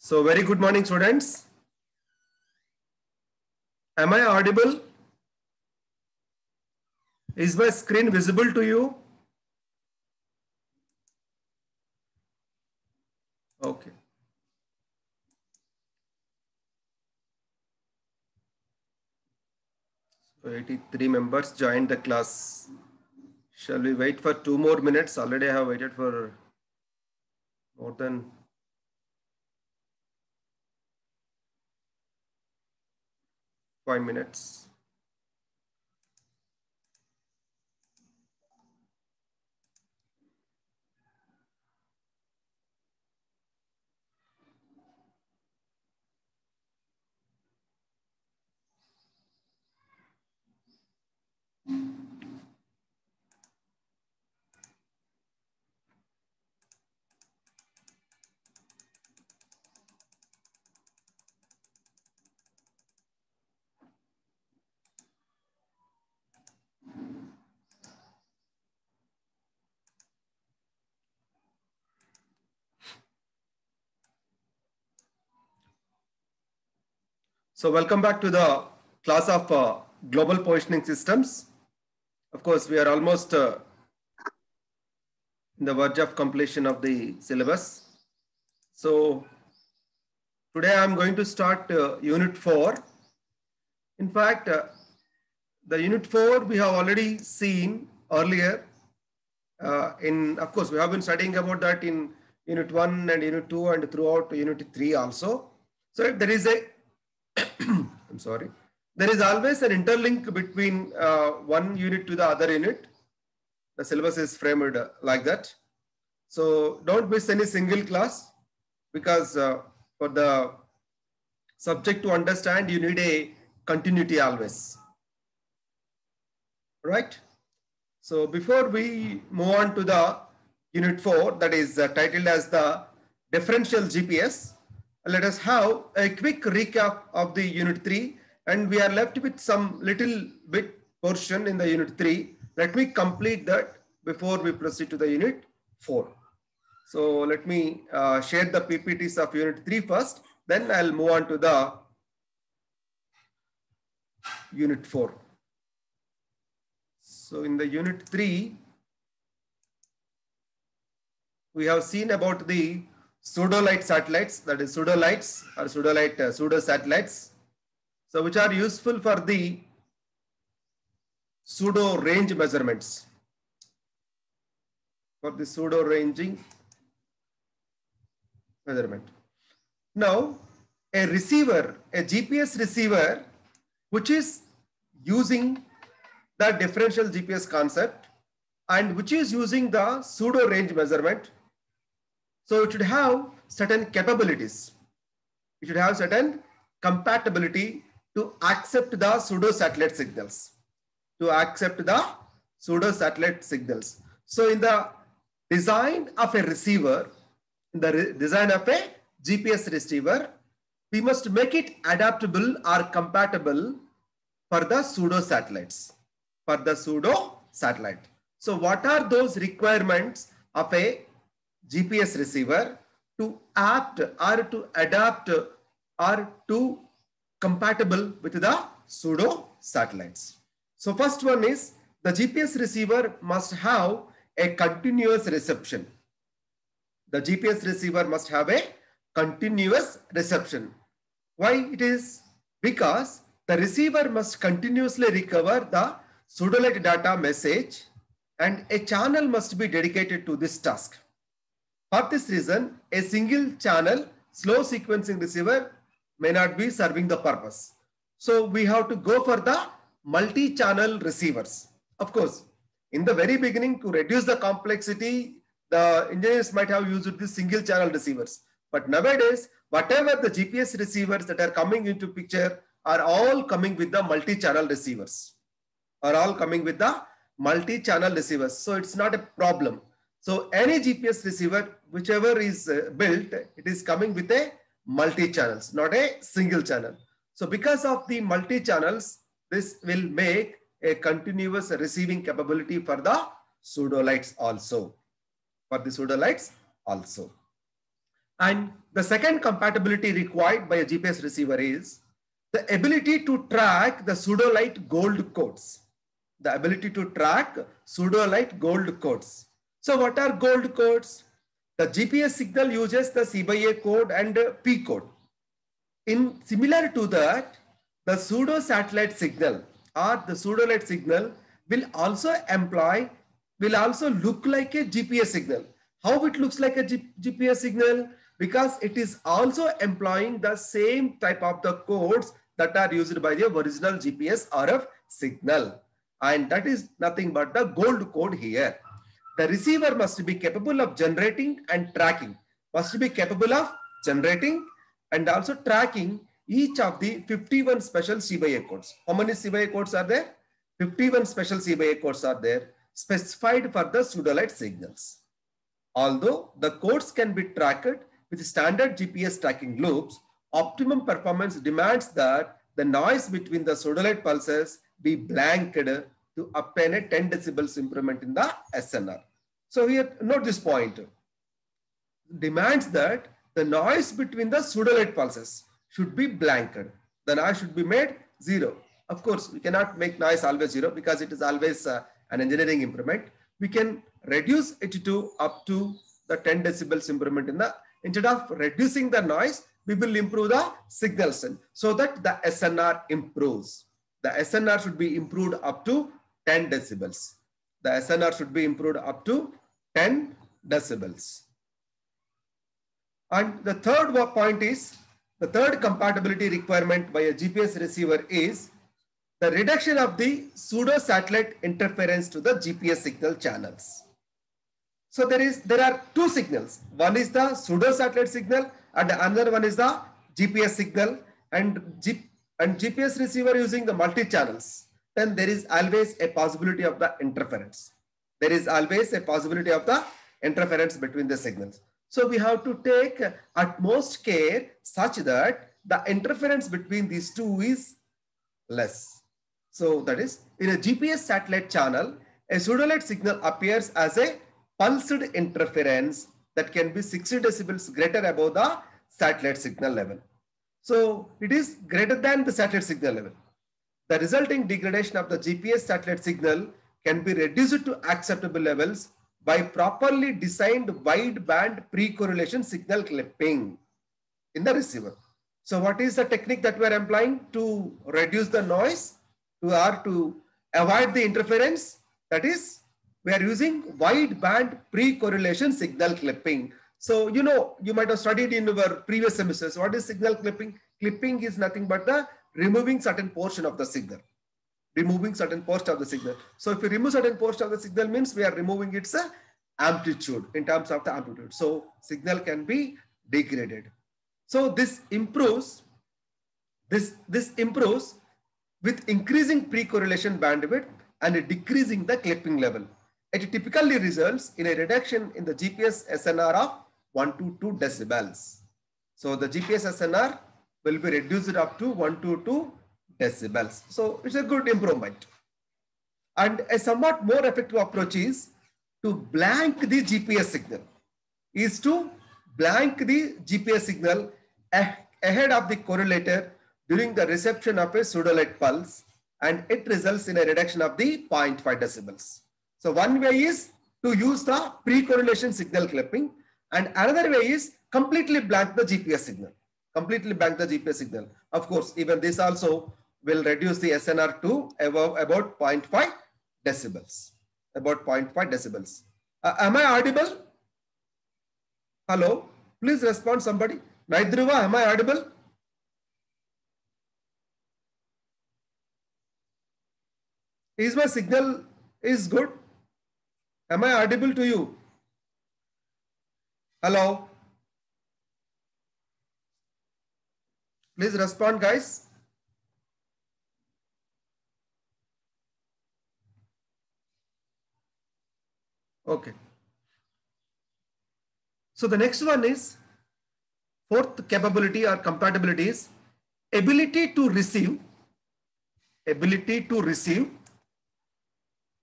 So very good morning, students. Am I audible? Is my screen visible to you? Okay. So 83 members joined the class. Shall we wait for 2 more minutes? Already I have waited for more than 5 minutes. So welcome back to the class of global positioning systems. Of course, we are almost in the verge of completion of the syllabus. So today I am going to start unit 4. In fact, the unit 4 we have already seen earlier. Of course, we have been studying about that in unit 1 and unit 2 and throughout unit 3 also. So there is a, I'm sorry, there is always an interlink between one unit to the other unit. The syllabus is framed like that. So don't miss any single class, because for the subject to understand, you need a continuity always. Right? So before we move on to the unit 4, that is titled as the differential GPS, let us have a quick recap of the unit 3, and we are left with some little bit portion in the unit 3. Let me complete that before we proceed to the unit 4. So let me share the PPTs of unit 3 first, then I'll move on to the unit 4. So in the unit 3, we have seen about the pseudolite satellites, that is pseudolites or pseudo satellites. So which are useful for the pseudo range measurements. For the pseudo ranging measurement. Now, a receiver, a GPS receiver, which is using the differential GPS concept and which is using the pseudo range measurement. So it should have certain capabilities. It should have certain compatibility to accept the pseudo satellite signals. So in the design of a receiver, in the design of a GPS receiver, we must make it adaptable or compatible for the pseudo satellites. So what are those requirements of a GPS receiver to apt or to adapt or to compatible with the pseudo satellites? So first one is the GPS receiver must have a continuous reception. The GPS receiver must have a continuous reception. Why it is? Because the receiver must continuously recover the pseudolite data message and a channel must be dedicated to this task. For this reason, a single channel slow sequencing receiver may not be serving the purpose. So we have to go for the multi-channel receivers. Of course, in the very beginning, to reduce the complexity, the engineers might have used these single channel receivers. But nowadays, whatever the GPS receivers that are coming into picture are all coming with the multi-channel receivers. So it's not a problem. So any GPS receiver, whichever is built, it is coming with a multi-channels, not a single channel. So because of the multi-channels, this will make a continuous receiving capability for the pseudolites also. And the second compatibility required by a GPS receiver is the ability to track the pseudolite gold codes. The ability to track pseudolite gold codes. So what are gold codes? The GPS signal uses the C by A code and P code. In similar to that, the pseudo satellite signal or the pseudolite signal will also look like a GPS signal. How it looks like a GPS signal? Because it is also employing the same type of the codes that are used by the original GPS RF signal. And that is nothing but the gold code here. The receiver must be capable of generating and tracking, must be capable of generating and also tracking each of the 51 special CBA codes. How many CBA codes are there? 51 special CBA codes are there specified for the pseudolite signals. Although the codes can be tracked with standard GPS tracking loops, optimum performance demands that the noise between the pseudolite pulses be blanked to obtain a 10 decibels improvement in the SNR. So here, note this point. Demands that the noise between the pseudolite pulses should be blanked. The noise should be made zero. Of course, we cannot make noise always zero because it is always an engineering improvement. We can reduce it to up to the 10 decibels improvement in the, instead of reducing the noise, we will improve the signal strength so that the SNR improves. The SNR should be improved up to 10 decibels. The SNR should be improved up to 10 decibels. And the third point is, the third compatibility requirement by a GPS receiver is the reduction of the pseudo satellite interference to the GPS signal channels. So there are two signals. One is the pseudo satellite signal and another one is the GPS signal, and GPS receiver using the multi-channels. Then there is always a possibility of the interference. There is always a possibility of the interference between the signals. So we have to take utmost care such that the interference between these two is less. So that is, in a GPS satellite channel, a pseudolite signal appears as a pulsed interference that can be 60 decibels greater above the satellite signal level. So it is greater than the satellite signal level. The resulting degradation of the GPS satellite signal can be reduced to acceptable levels by properly designed wideband pre-correlation signal clipping in the receiver. So what is the technique that we are employing to reduce the noise to avoid the interference? That is, we are using wideband pre-correlation signal clipping. So, you know, you might have studied in your previous semesters. What is signal clipping? Clipping is nothing but the removing certain portion of the signal. Removing certain portion of the signal. So if we remove certain portion of the signal means we are removing its amplitude in terms of the amplitude. So signal can be degraded. So this improves with increasing pre-correlation bandwidth and decreasing the clipping level. It typically results in a reduction in the GPS SNR of 1 to 2 decibels. So the GPS SNR will be reduced up to 1 to 2 decibels. So it's a good improvement. And a somewhat more effective approach is to blank the GPS signal. Is to blank the GPS signal ahead of the correlator during the reception of a pseudolite pulse, and it results in a reduction of the 0.5 decibels. So one way is to use the pre-correlation signal clipping, and another way is completely blank the GPS signal. Completely blank the GPS signal. Of course, even this also will reduce the SNR to about 0.5 decibels. About 0.5 decibels. Am I audible? Hello? Please respond somebody. Naidruva, am I audible? Is my signal is good? Am I audible to you? Hello? Please respond, guys. Okay. So the next one is fourth capability or compatibility is ability to receive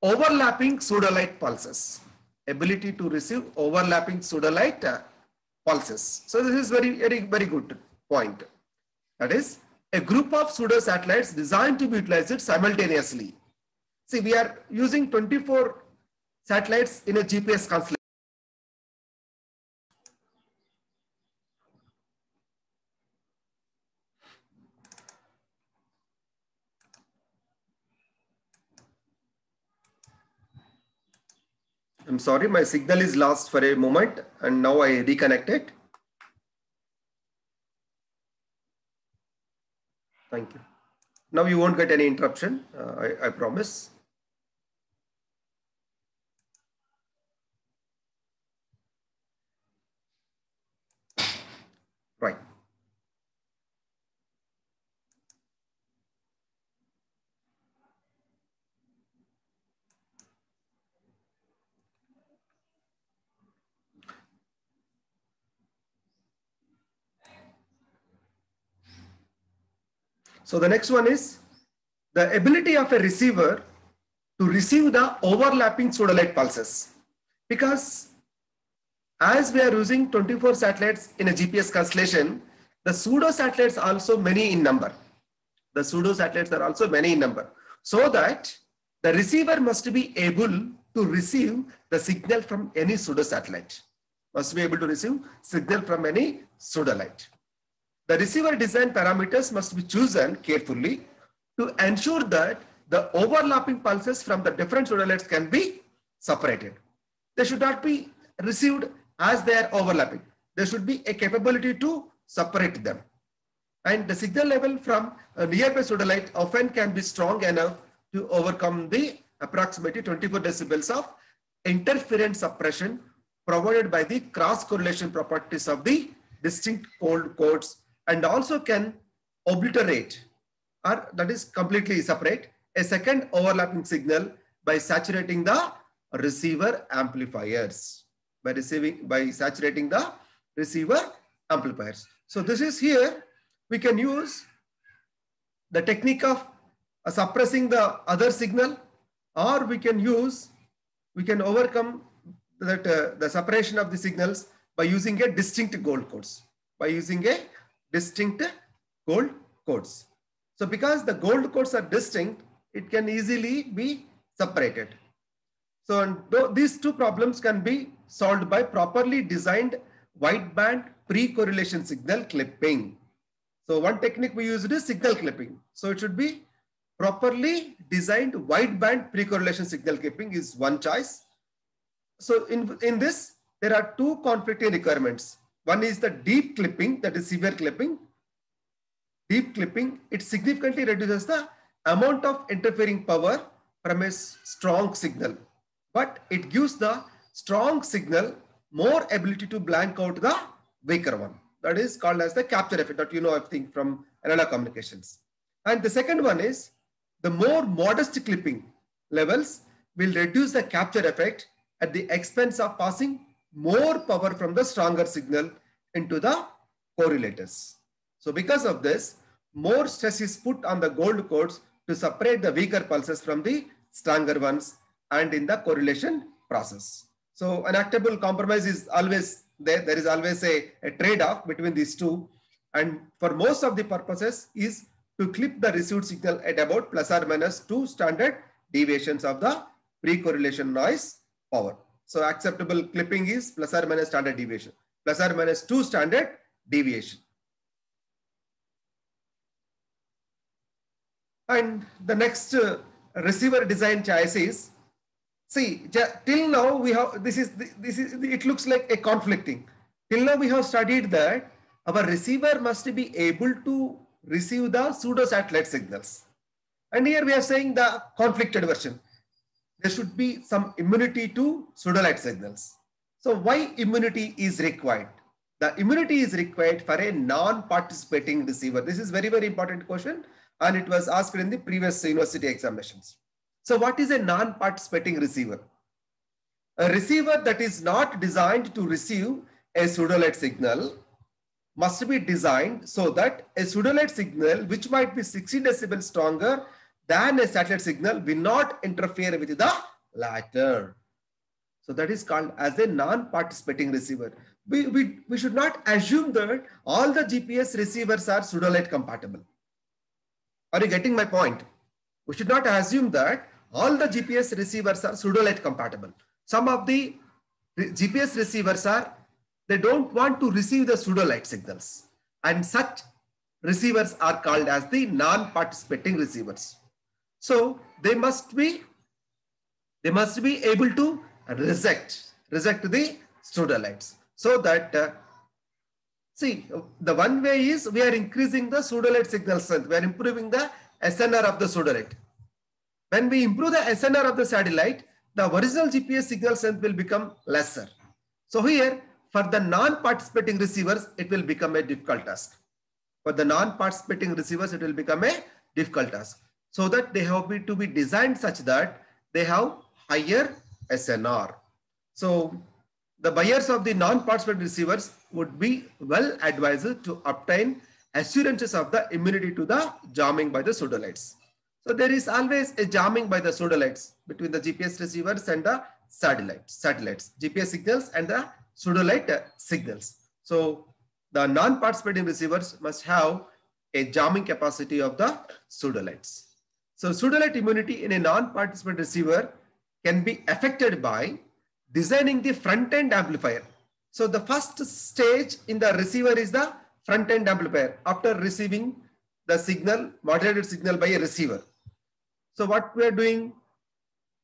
overlapping pseudolite pulses. Ability to receive overlapping pseudolite pulses. So this is very good point. That is a group of pseudo satellites designed to be utilized simultaneously. See, we are using 24 satellites in a GPS constellation. I'm sorry, my signal is lost for a moment and now I reconnected. Thank you. Now you won't get any interruption, I promise. Right. So the next one is the ability of a receiver to receive the overlapping pseudolite pulses. Because as we are using 24 satellites in a GPS constellation, the pseudo satellites are also many in number. The pseudo satellites are also many in number. So that the receiver must be able to receive the signal from any pseudo satellite. Must be able to receive signal from any pseudolite. The receiver design parameters must be chosen carefully to ensure that the overlapping pulses from the different pseudolites can be separated. They should not be received as they are overlapping. There should be a capability to separate them. And the signal level from a nearby pseudolite often can be strong enough to overcome the approximately 24 decibels of interference suppression provided by the cross correlation properties of the distinct gold codes, and also can obliterate, or that is completely separate, a second overlapping signal by saturating the receiver amplifiers. By saturating the receiver amplifiers. So this is here, we can use the technique of suppressing the other signal, or we can overcome that the separation of the signals by using a distinct gold codes. So because the gold codes are distinct, it can easily be separated. So these two problems can be solved by properly designed wideband pre-correlation signal clipping. So one technique we used is signal clipping. So it should be properly designed wideband pre-correlation signal clipping is one choice. So in this, there are two conflicting requirements. One is the deep clipping, that is severe clipping. Deep clipping, it significantly reduces the amount of interfering power from a strong signal, but it gives the strong signal more ability to blank out the weaker one. That is called as the capture effect that you know, I think, from analog communications. And the second one is the more modest clipping levels will reduce the capture effect at the expense of passing more power from the stronger signal into the correlators. So because of this, more stress is put on the gold codes to separate the weaker pulses from the stronger ones and in the correlation process. So an acceptable compromise is always there. There is always a trade-off between these two. And for most of the purposes is to clip the received signal at about plus or minus 2 standard deviations of the pre-correlation noise power. So acceptable clipping is plus or minus standard deviation, plus or minus 2 standard deviation. And the next receiver design choice is, see, till now we have, it looks like a conflicting. Till now we have studied that our receiver must be able to receive the pseudo satellite signals. And here we are saying the conflicted version. There should be some immunity to pseudolite signals. So why immunity is required? The immunity is required for a non-participating receiver. This is very, very important question, and it was asked in the previous university examinations. So what is a non-participating receiver? A receiver that is not designed to receive a pseudolite signal must be designed so that a pseudolite signal, which might be 60 decibels stronger than a satellite signal, will not interfere with the latter. So that is called as a non-participating receiver. we should not assume that all the GPS receivers are pseudolite compatible. Are you getting my point? We should not assume that all the GPS receivers are pseudolite compatible. Some of the GPS receivers they don't want to receive the pseudolite signals, and such receivers are called as the non-participating receivers. So they must be able to reject the pseudolites. So that see, the one way is we are increasing the pseudolite signal strength. We are improving the SNR of the pseudolite. When we improve the SNR of the satellite, the original GPS signal strength will become lesser. So here, for the non-participating receivers, it will become a difficult task. For the non-participating receivers, it will become a difficult task. So that they have to be designed such that they have higher SNR. So the buyers of the non-participating receivers would be well advised to obtain assurances of the immunity to the jamming by the pseudolites. So there is always a jamming by the pseudolites between the GPS receivers and the satellites, GPS signals and the pseudolite signals. So the non-participating receivers must have a jamming capacity of the pseudolites. So pseudolite immunity in a non-participant receiver can be affected by designing the front-end amplifier. So the first stage in the receiver is the front-end amplifier after receiving the signal, modulated signal by a receiver. So what we are doing,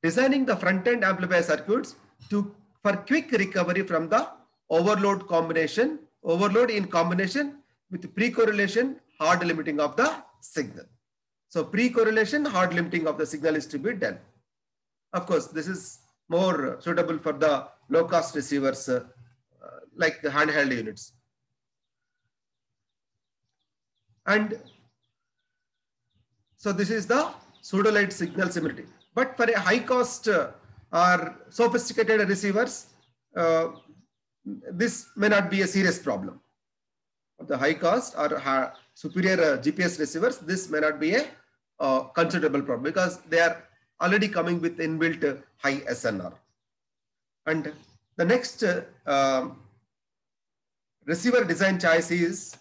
designing the front-end amplifier circuits for quick recovery from the overload in combination with pre-correlation hard limiting of the signal. So pre-correlation hard limiting of the signal is to be done. Of course, this is more suitable for the low-cost receivers like handheld units. And so this is the pseudolite signal similarity. But for a high-cost or sophisticated receivers, this may not be a serious problem. For the high-cost or superior GPS receivers, this may not be a considerable problem because they are already coming with inbuilt high SNR. And the next receiver design choice is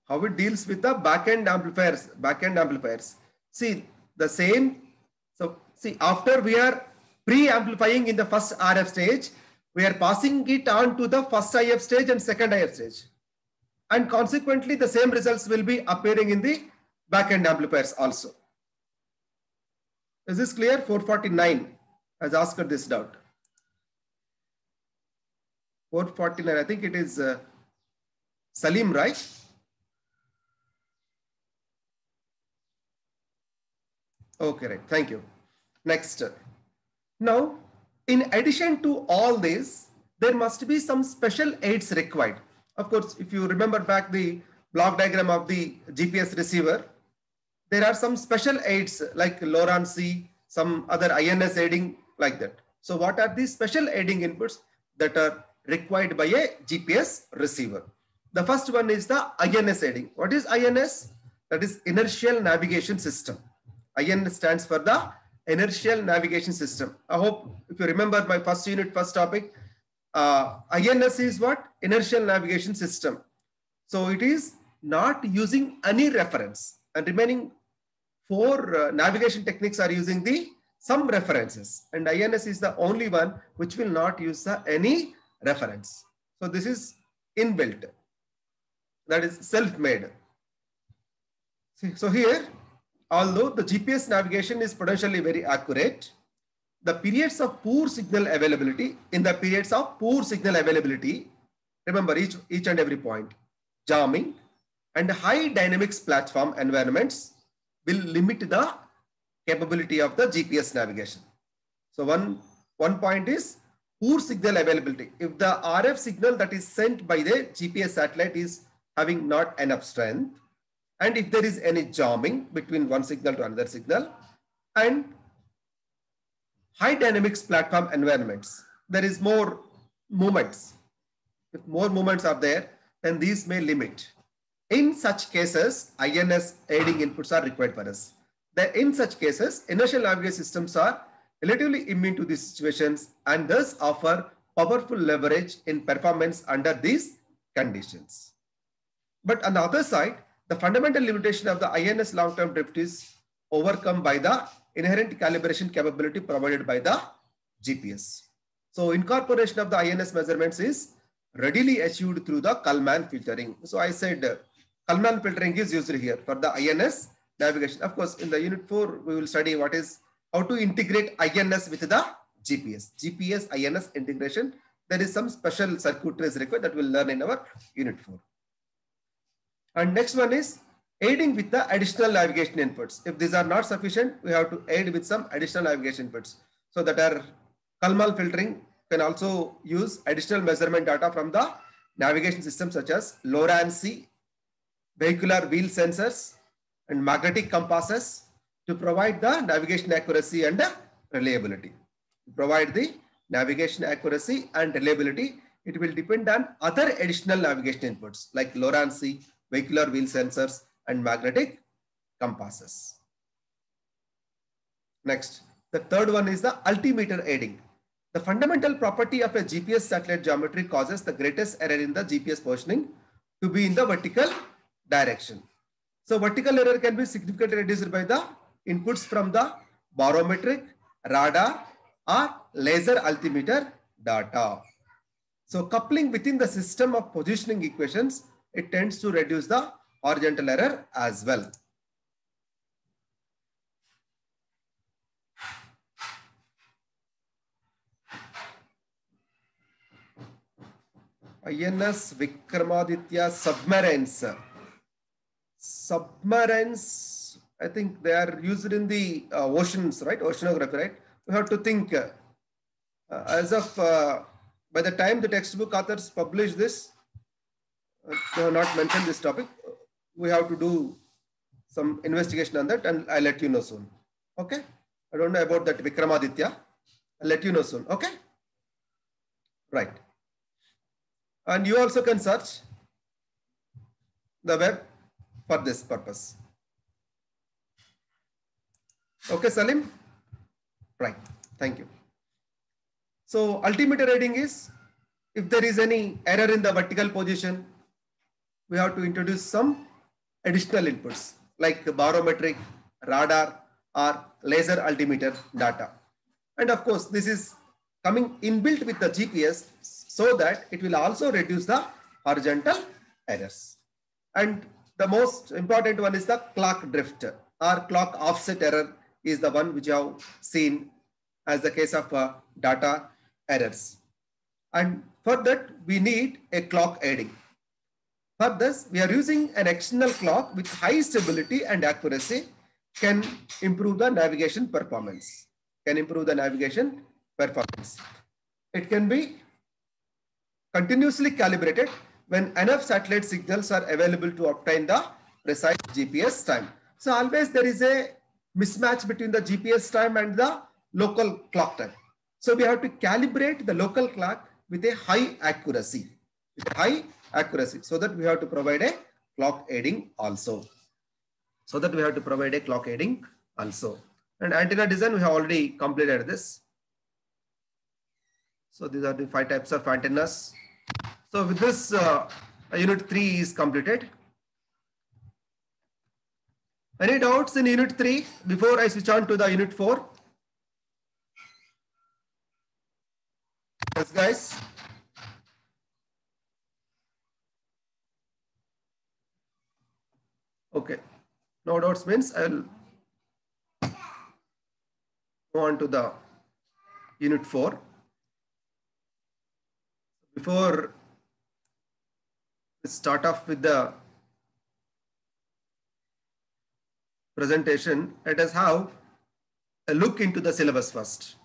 how it deals with the back-end amplifiers. See, the same. So see, after we are pre-amplifying in the first RF stage, we are passing it on to the first IF stage and second IF stage. And consequently, the same results will be appearing in the back-end amplifiers also. Is this clear? 449 has asked this doubt. 449, I think it is Salim, right? Okay, right. Thank you. Next. Now, in addition to all this, there must be some special aids required. Of course, if you remember back the block diagram of the GPS receiver, there are some special aids like LoRaWAN-C, some other INS aiding like that. So what are these special aiding inputs that are required by a GPS receiver? The first one is the INS aiding. What is INS? That is inertial navigation system. IN stands for the inertial navigation system. I hope if you remember my first unit, first topic, INS is what? Inertial navigation system. So it is not using any reference, and remaining 4 navigation techniques are using some references, and INS is the only one which will not use any reference. So this is inbuilt, that is self-made. So here, although the GPS navigation is potentially very accurate, the periods of poor signal availability, remember each and every point, jamming and high dynamics platform environments will limit the capability of the GPS navigation. So one point is poor signal availability. If the RF signal that is sent by the GPS satellite is having not enough strength, and if there is any jamming between one signal to another signal, and high dynamics platform environments. There is more movements. If more movements are there, then these may limit. In such cases, INS aiding inputs are required for us. In such cases, inertial navigation systems are relatively immune to these situations and thus offer powerful leverage in performance under these conditions. But on the other side, the fundamental limitation of the INS long-term drift is overcome by the inherent calibration capability provided by the GPS. So incorporation of the INS measurements is readily achieved through the Kalman filtering. So I said Kalman filtering is used here for the INS navigation. Of course, in the unit 4, we will study how to integrate INS with the GPS. GPS INS integration. There is some special circuitry required that we'll learn in our unit 4. And next one is aiding with the additional navigation inputs. If these are not sufficient, we have to aid with some additional navigation inputs. So that our Kalman filtering can also use additional measurement data from the navigation systems such as LORAN-C, vehicular wheel sensors, and magnetic compasses to provide the navigation accuracy and reliability. To provide the navigation accuracy and reliability, it will depend on other additional navigation inputs like LORAN-C, vehicular wheel sensors, and magnetic compasses. Next, the third one is the altimeter aiding. The fundamental property of a GPS satellite geometry causes the greatest error in the GPS positioning to be in the vertical direction. So vertical error can be significantly reduced by the inputs from the barometric, radar, or laser altimeter data. So coupling within the system of positioning equations, it tends to reduce the horizontal error as well. INS Vikramaditya submarines. Submarines, I think they are used in the oceans, right? Oceanography, right? We have to think as of by the time the textbook authors publish this, they have not mentioned this topic. We have to do some investigation on that and I'll let you know soon. Okay? I don't know about that Vikramaditya. I'll let you know soon. Okay? Right. And you also can search the web for this purpose. Okay, Salim? Right. Thank you. So altimeter reading is if there is any error in the vertical position, we have to introduce some additional inputs like barometric, radar, or laser altimeter data. And of course, this is coming inbuilt with the GPS so that it will also reduce the horizontal errors. And the most important one is the clock drift or clock offset error is the one which you have seen as the case of data errors. And for that, we need a clock aiding. For this, we are using an external clock with high stability and accuracy can improve the navigation performance. It can be continuously calibrated when enough satellite signals are available to obtain the precise GPS time. So always there is a mismatch between the GPS time and the local clock time. So we have to calibrate the local clock with a high accuracy. So that we have to provide a clock aiding also. And antenna design, we have already completed this. So these are the 5 types of antennas. So with this, unit 3 is completed. Any doubts in unit 3 before I switch on to the unit 4? Yes, guys. Okay. No doubts means I'll go on to the unit 4. Before we start off with the presentation, let us have a look into the syllabus first.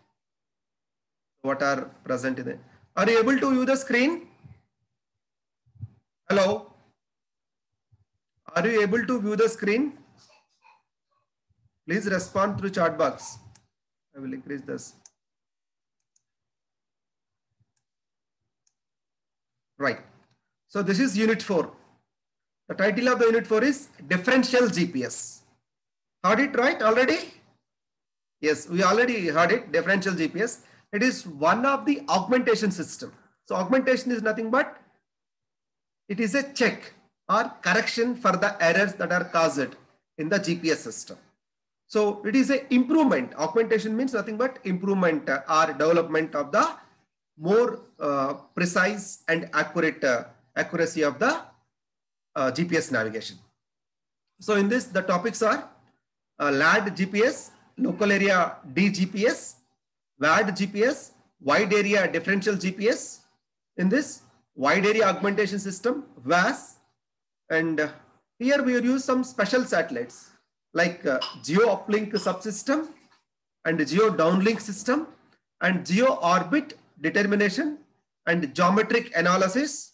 What are present in it? Are you able to view the screen? Hello? Are you able to view the screen? Please respond through chat box. I will increase this. Right. So this is unit 4. The title of the unit 4 is differential GPS. Heard it right already? Yes, we already heard it, differential GPS. It is one of the augmentation system. So augmentation is nothing but it is a check or correction for the errors that are caused in the GPS system. So it is a improvement. Augmentation means nothing but improvement or development of the more precise and accurate accuracy of the GPS navigation. So in this, the topics are LAD GPS, local area DGPS, WAD GPS, wide area differential GPS. In this, wide area augmentation system, WAS, and here we use some special satellites like geo uplink subsystem and geo downlink system and geo orbit determination and geometric analysis,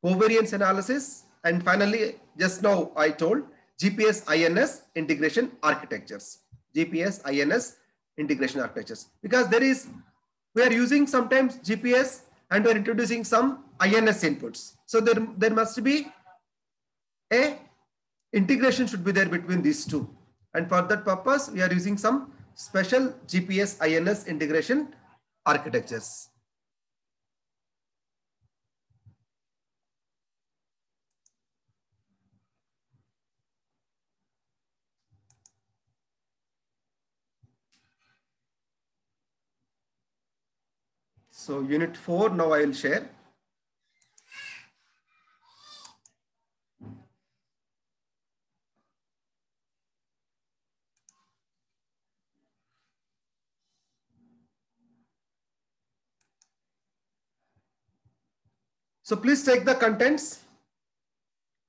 covariance analysis, and finally, just now I told GPS INS integration architectures. GPS INS integration architectures, because we are using sometimes GPS and we are introducing some INS inputs. So there must be a integration should be there between these two. And for that purpose, we are using some special GPS INS integration architectures. So unit 4, now I will share. So please take the contents.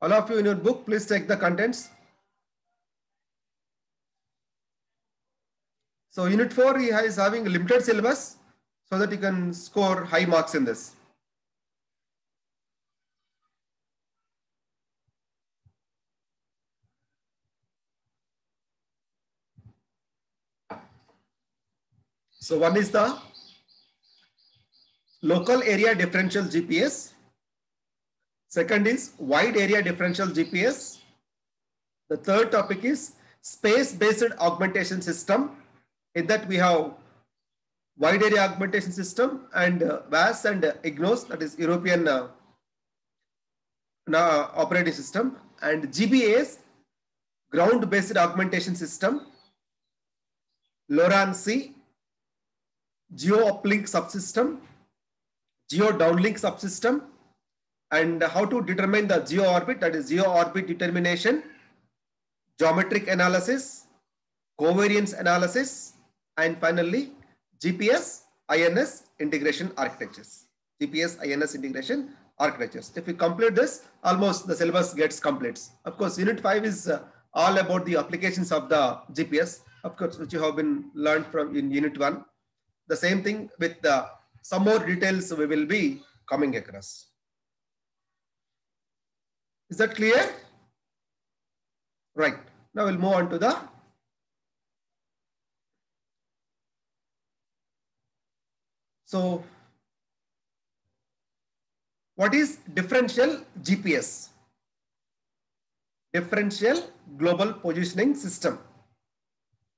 All of you in your book, please take the contents. So unit 4 is having a limited syllabus so that you can score high marks in this. So one is the local area differential GPS. Second is wide area differential GPS. The third topic is space-based augmentation system. In that we have wide area augmentation system and WAS and IGNOS, that is European operating system, and GBAS, ground-based augmentation system, LoRaWAN-C, geo uplink subsystem, geo downlink subsystem, and how to determine the geo orbit, that is geo orbit determination, geometric analysis, covariance analysis, and finally GPS INS integration architectures. GPS INS integration architectures. If we complete this, almost the syllabus gets complete. Of course, unit 5 is all about the applications of the GPS, of course, which you have been learned from in unit 1. The same thing with some more details we will be coming across. Is that clear? Right. Now we'll move on to the So what is differential GPS? Differential global positioning system.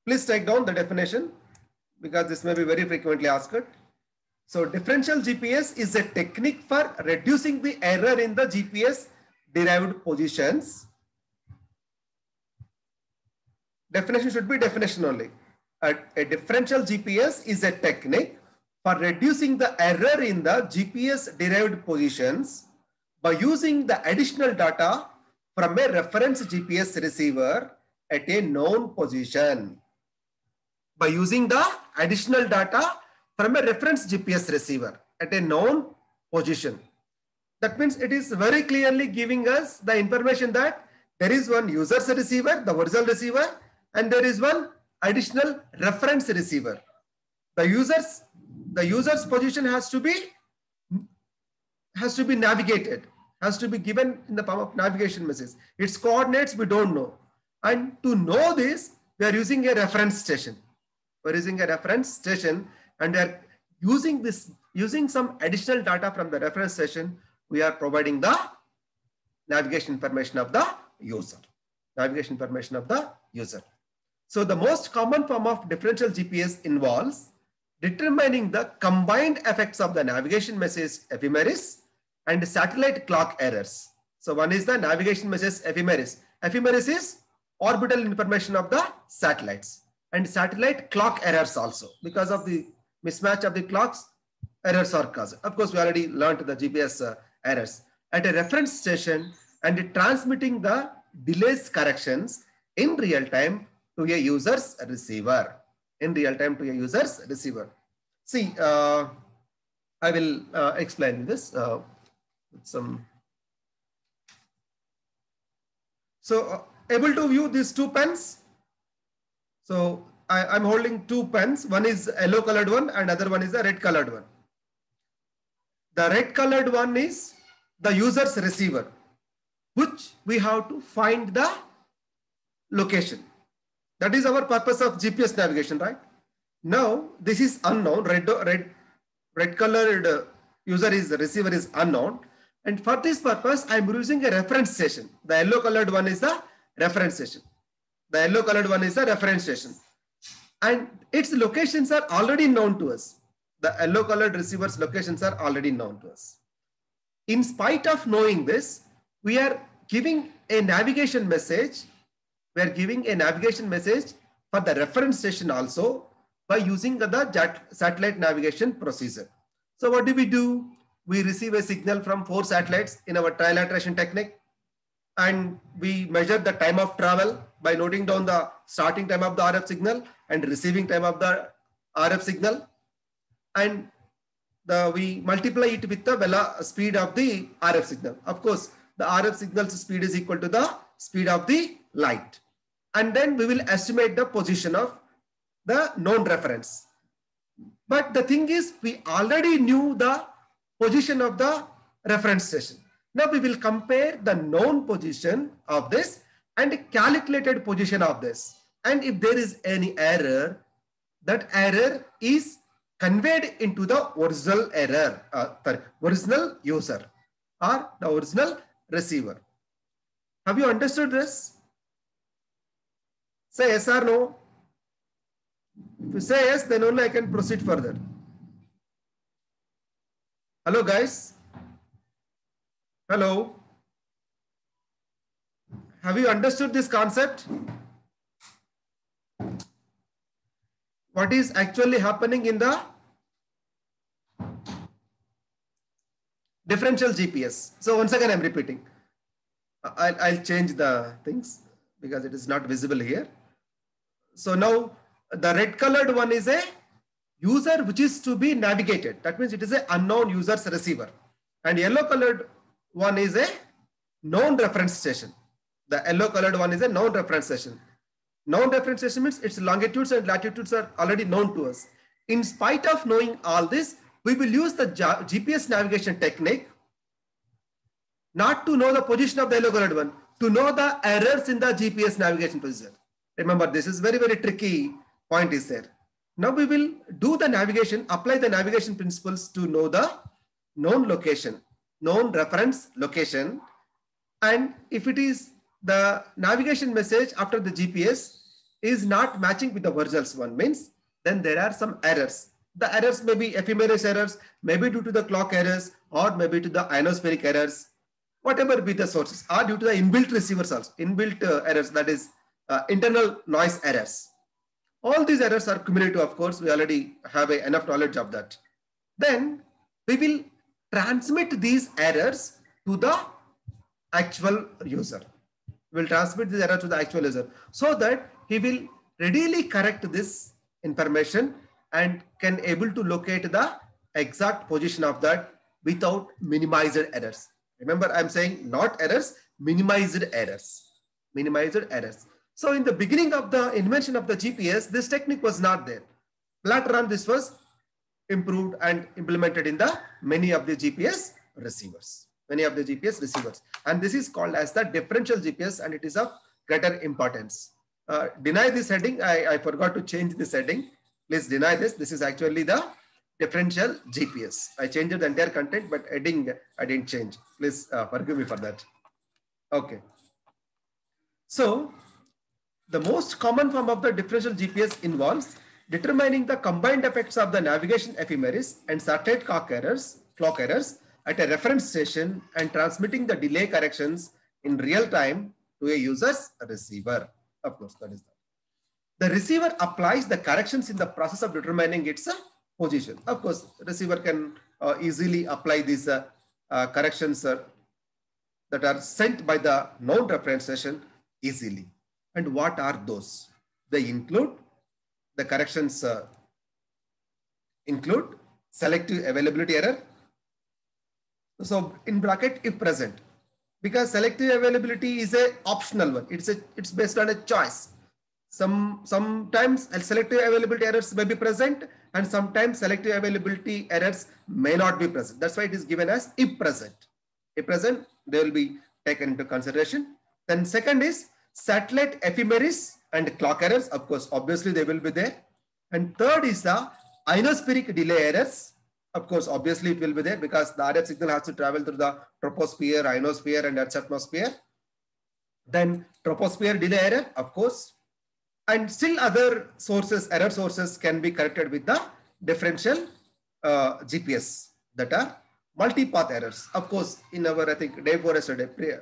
Please take down the definition because this may be very frequently asked. So differential GPS is a technique for reducing the error in the GPS derived positions. Definition should be definition only. A differential GPS is a technique for reducing the error in the GPS derived positions by using the additional data from a reference GPS receiver at a known position. By using the additional data from a reference GPS receiver at a known position. That means it is very clearly giving us the information that there is one user's receiver, the original receiver, and there is one additional reference receiver. The user's position has to be navigated, has to be given in the form of navigation message. Its coordinates we don't know. And to know this, we are using a reference station. We're using a reference station and we are using some additional data from the reference station we are providing the navigation information of the user. Navigation information of the user. So the most common form of differential GPS involves determining the combined effects of the navigation message ephemeris and satellite clock errors. So one is the navigation message ephemeris. Ephemeris is orbital information of the satellites, and satellite clock errors also. Because of the mismatch of the clocks, errors are caused. Of course, we already learned the GPS errors. At a reference station and transmitting the delays corrections in real time to a user's receiver. In real time to a user's receiver. See, I will explain this with some. So able to view these two pens. So I'm holding two pens. One is yellow colored one and other one is the red colored one. The red colored one is the user's receiver, which we have to find the location. That is our purpose of GPS navigation, right? Now this is unknown. Red colored user is the receiver is unknown, and for this purpose I am using a reference station. The yellow colored one is the reference station. The yellow colored one is the reference station, and its locations are already known to us. The yellow colored receiver's locations are already known to us. In spite of knowing this, we are giving a navigation message. We are giving a navigation message for the reference station also by using the satellite navigation procedure. So what do? We receive a signal from 4 satellites in our trilateration technique, and we measure the time of travel by noting down the starting time of the RF signal and receiving time of the RF signal, and we multiply it with the speed of the RF signal. Of course, the RF signal's speed is equal to the speed of the light. And then we will estimate the position of the known reference. But the thing is, we already knew the position of the reference station. Now we will compare the known position of this and calculated position of this. And if there is any error, that error is conveyed into the original original user or the original receiver. Have you understood this? Say yes or no. If you say yes, then only I can proceed further. Hello, guys. Hello. Have you understood this concept? What is actually happening in the differential GPS? So once again, I'm repeating. I'll change the things because it is not visible here. So now the red colored one is a user which is to be navigated. That means it is an unknown user's receiver. And yellow colored one is a known reference station. The yellow colored one is a known reference station. Known reference station means its longitudes and latitudes are already known to us. In spite of knowing all this, we will use the GPS navigation technique not to know the position of the yellow colored one, to know the errors in the GPS navigation procedure. Remember, this is very, very tricky point is there. Now we will do the navigation, apply the navigation principles to know the known location, known reference location. And if it is the navigation message after the GPS is not matching with the original one, means then there are some errors. The errors may be ephemeris errors, maybe due to the clock errors, or maybe to the ionospheric errors, whatever be the sources, or due to the inbuilt receivers also, inbuilt errors, that is internal noise errors. All these errors are cumulative, of course, we already have enough knowledge of that. Then we will transmit these errors to the actual user. We will transmit this error to the actual user so that he will readily correct this information and can able to locate the exact position of that without minimized errors. Remember, I'm saying not errors, minimized errors. Minimized errors. So in the beginning of the invention of the GPS, this technique was not there. Later on, this was improved and implemented in the many of the GPS receivers. Many of the GPS receivers. And this is called as the differential GPS, and it is of greater importance. Deny this heading. I forgot to change this heading. Please deny this. This is actually the differential GPS. I changed the entire content, but heading I didn't change. Please forgive me for that. Okay. So the most common form of the differential GPS involves determining the combined effects of the navigation ephemeris and satellite clock errors at a reference station and transmitting the delay corrections in real time to a user's receiver. Of course, that is that. The receiver applies the corrections in the process of determining its position. Of course, the receiver can easily apply these corrections that are sent by the known reference station easily. And what are those? They include the corrections include selective availability error. So in bracket if present, because selective availability is a optional one. It's based on a choice. Sometimes selective availability errors may be present, and sometimes selective availability errors may not be present. That's why it is given as if present. If present, they will be taken into consideration. Then second is satellite ephemeris and clock errors. Of course, obviously they will be there. And third is the ionospheric delay errors. Of course, obviously it will be there because the RF signal has to travel through the troposphere, ionosphere, and Earth's atmosphere. Then troposphere delay error, of course. And still other sources, error sources can be corrected with the differential GPS that are multipath errors. Of course, in our, I think, day 4 yesterday,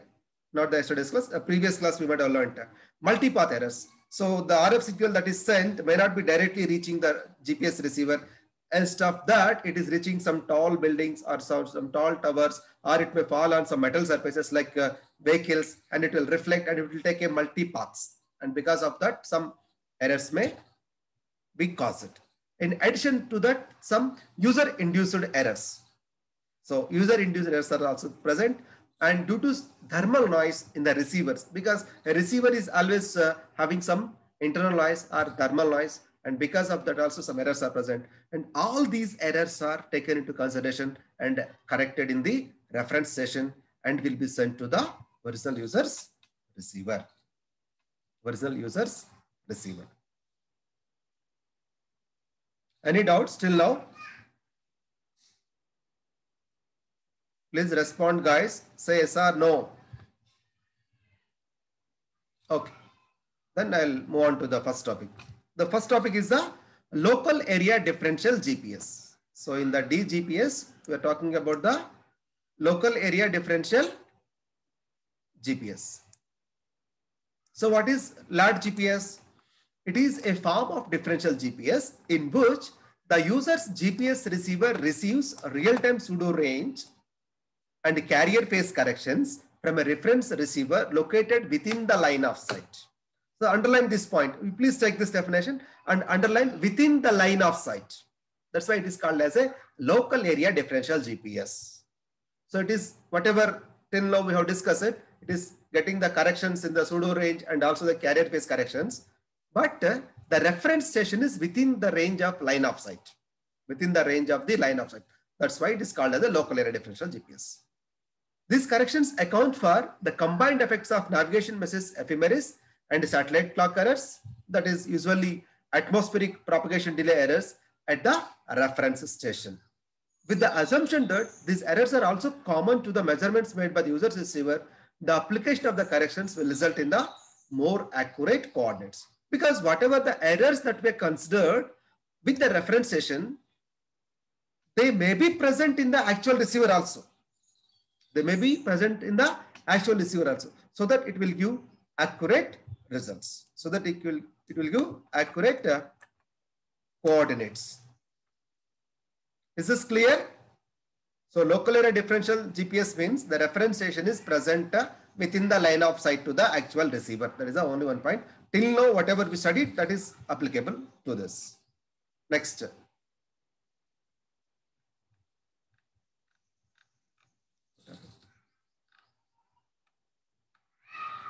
not the yesterday's class, a previous class we might have learned multipath errors. So the RF signal that is sent may not be directly reaching the GPS receiver. Instead of that, it is reaching some tall buildings or some tall towers, or it may fall on some metal surfaces like vehicles, and it will reflect and it will take a multipaths. And because of that, some errors may be caused. In addition to that, some user-induced errors. So user-induced errors are also present, and due to thermal noise in the receivers, because a receiver is always having some internal noise or thermal noise, and because of that also some errors are present. And all these errors are taken into consideration and corrected in the reference session and will be sent to the original user's receiver. Original user's receiver. Any doubts till now? Please respond, guys. Say yes or no. Okay. Then I'll move on to the first topic. The first topic is the local area differential GPS. So in the DGPS, we are talking about the local area differential GPS. So what is LAD GPS? It is a form of differential GPS in which the user's GPS receiver receives real-time pseudo range and carrier phase corrections from a reference receiver located within the line of sight. So underline this point. Please take this definition and underline within the line of sight. That's why it is called as a local area differential GPS. So it is whatever till now we have discussed it. It is getting the corrections in the pseudo range and also the carrier phase corrections. But the reference station is within the range of line of sight. Within the range of the line of sight. That's why it is called as a local area differential GPS. These corrections account for the combined effects of navigation message ephemeris and satellite clock errors, that is usually atmospheric propagation delay errors at the reference station. With the assumption that these errors are also common to the measurements made by the user's receiver, the application of the corrections will result in the more accurate coordinates. Because whatever the errors that were considered with the reference station, they may be present in the actual receiver also. They may be present in the actual receiver also, so that it will give accurate results. So that it will give accurate coordinates. Is this clear? So local area differential GPS means the reference station is present within the line of sight to the actual receiver. That is the only one point. Till now, whatever we studied, that is applicable to this. Next.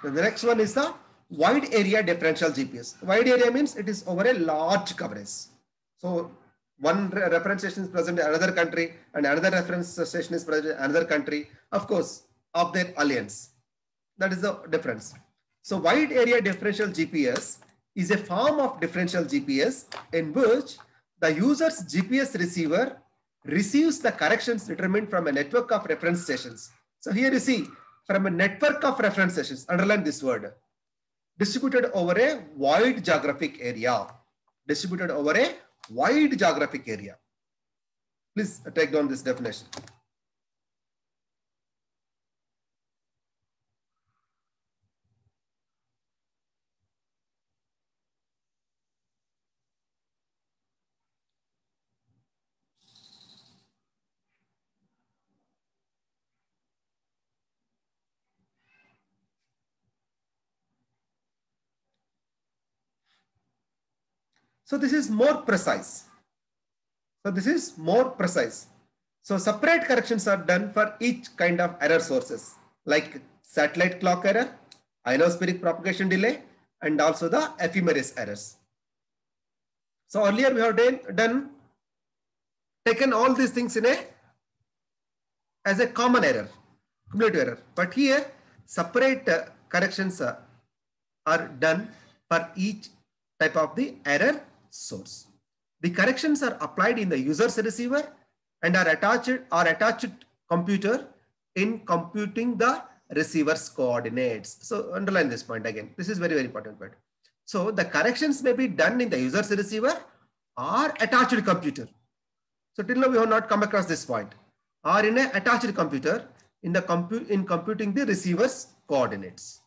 The next one is the wide area differential GPS. Wide area means it is over a large coverage. So one reference station is present in another country and another reference station is present in another country, of course, of their alliance. That is the difference. So wide area differential GPS is a form of differential GPS in which the user's GPS receiver receives the corrections determined from a network of reference stations. So here you see, from a network of reference stations, underline this word, distributed over a wide geographic area. Distributed over a wide geographic area. Please take down this definition. So this is more precise. So separate corrections are done for each kind of error sources, like satellite clock error, ionospheric propagation delay, and also the ephemeris errors. So earlier we have taken all these things as a common error, cumulative error. But here separate corrections are done for each type of the error source. The corrections are applied in the user's receiver and are attached computer in computing the receiver's coordinates. So underline this point again. This is very, very important point. So the corrections may be done in the user's receiver or attached computer. So till now we have not come across this point. Or in an attached computer in computing the receiver's coordinates.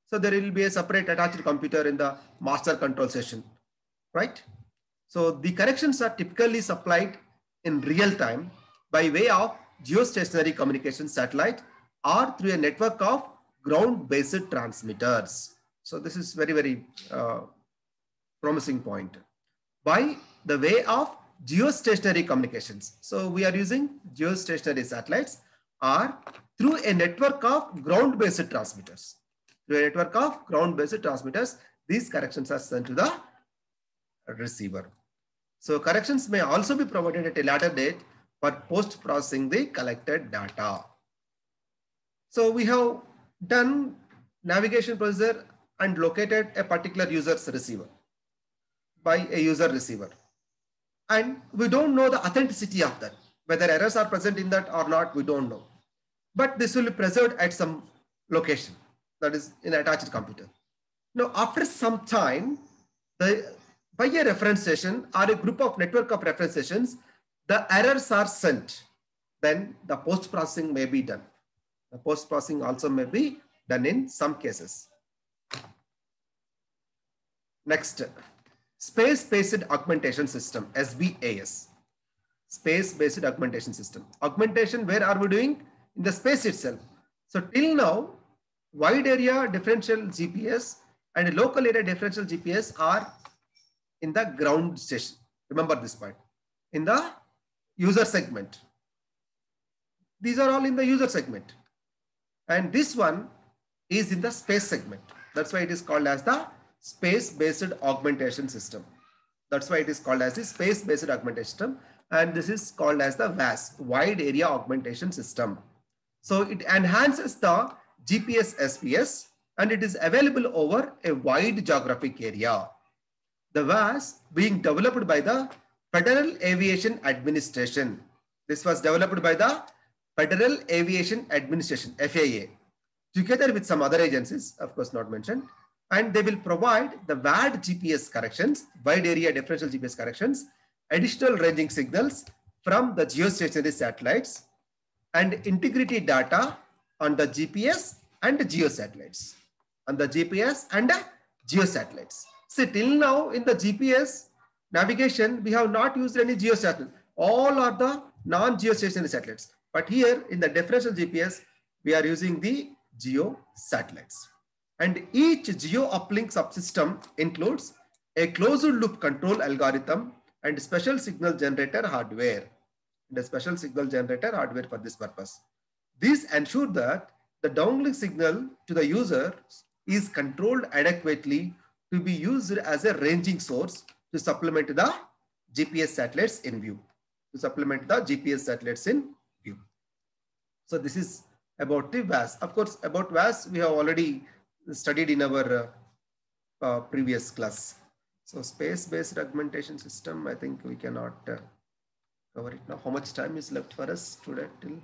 So there will be a separate attached computer in the master control session, right? So the corrections are typically supplied in real time by way of geostationary communication satellite or through a network of ground-based transmitters. So this is very, very promising point. By the way of geostationary communications. So we are using geostationary satellites or through a network of ground-based transmitters. Through a network of ground-based transmitters, these corrections are sent to the receiver. So corrections may also be provided at a later date for post-processing the collected data. So we have done navigation procedure and located a particular user's receiver by a user receiver. And we don't know the authenticity of that. Whether errors are present in that or not, we don't know. But this will be preserved at some location, that is in an attached computer. Now, after some time, by a reference station or a group of network of reference stations, the errors are sent. Then the post-processing may be done. The post-processing also may be done in some cases. Next, space-based augmentation system, SBAS. Space-based augmentation system. Augmentation, where are we doing? In the space itself. So till now, wide area differential GPS and local area differential GPS are in the ground station. Remember this point. In the user segment. These are all in the user segment. And this one is in the space segment. That's why it is called as the space-based augmentation system. That's why it is called as the space-based augmentation system. And this is called as the WAS, Wide Area Augmentation System. So it enhances the GPS SPS and it is available over a wide geographic area. The WAS being developed by the Federal Aviation Administration. This was developed by the Federal Aviation Administration, FAA, together with some other agencies, of course not mentioned, and they will provide the WAD GPS corrections, wide area differential GPS corrections, additional ranging signals from the geostationary satellites, and integrity data on the GPS and geosatellites. On the GPS and geosatellites. See, till now in the GPS navigation, we have not used any geosatellites. All are the non-geostationary satellites. But here in the differential GPS, we are using the geosatellites. And each geo uplink subsystem includes a closed loop control algorithm and special signal generator hardware. And a special signal generator hardware for this purpose. These ensure that the downlink signal to the user is controlled adequately to be used as a ranging source to supplement the GPS satellites in view. To supplement the GPS satellites in view. So this is about the WAS. Of course, about WAS, we have already studied in our previous class. So space-based augmentation system, I think we cannot cover it now. How much time is left for us today? Till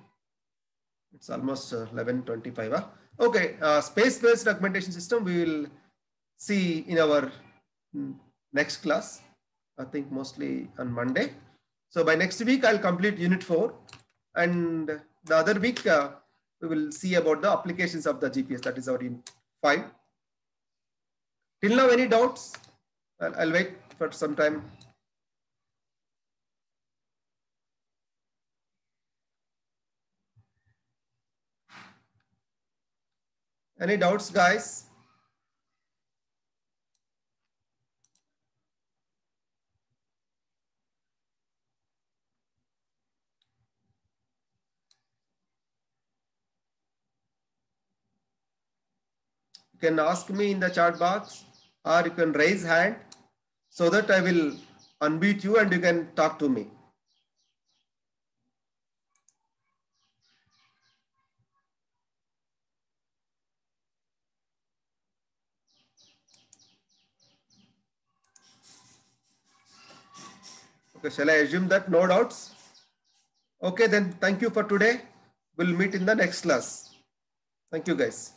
it's almost 11:25. Huh? Okay, space-based augmentation system we will see in our next class. I think mostly on Monday. So by next week I'll complete Unit 4, and the other week we will see about the applications of the GPS. That is our Unit 5. Till now, any doubts? I'll wait for some time. Any doubts, guys? You can ask me in the chat box, or you can raise hand so that I will unmute you and you can talk to me. Okay, shall I assume that no doubts? Okay, then thank you for today. We'll meet in the next class. Thank you, guys.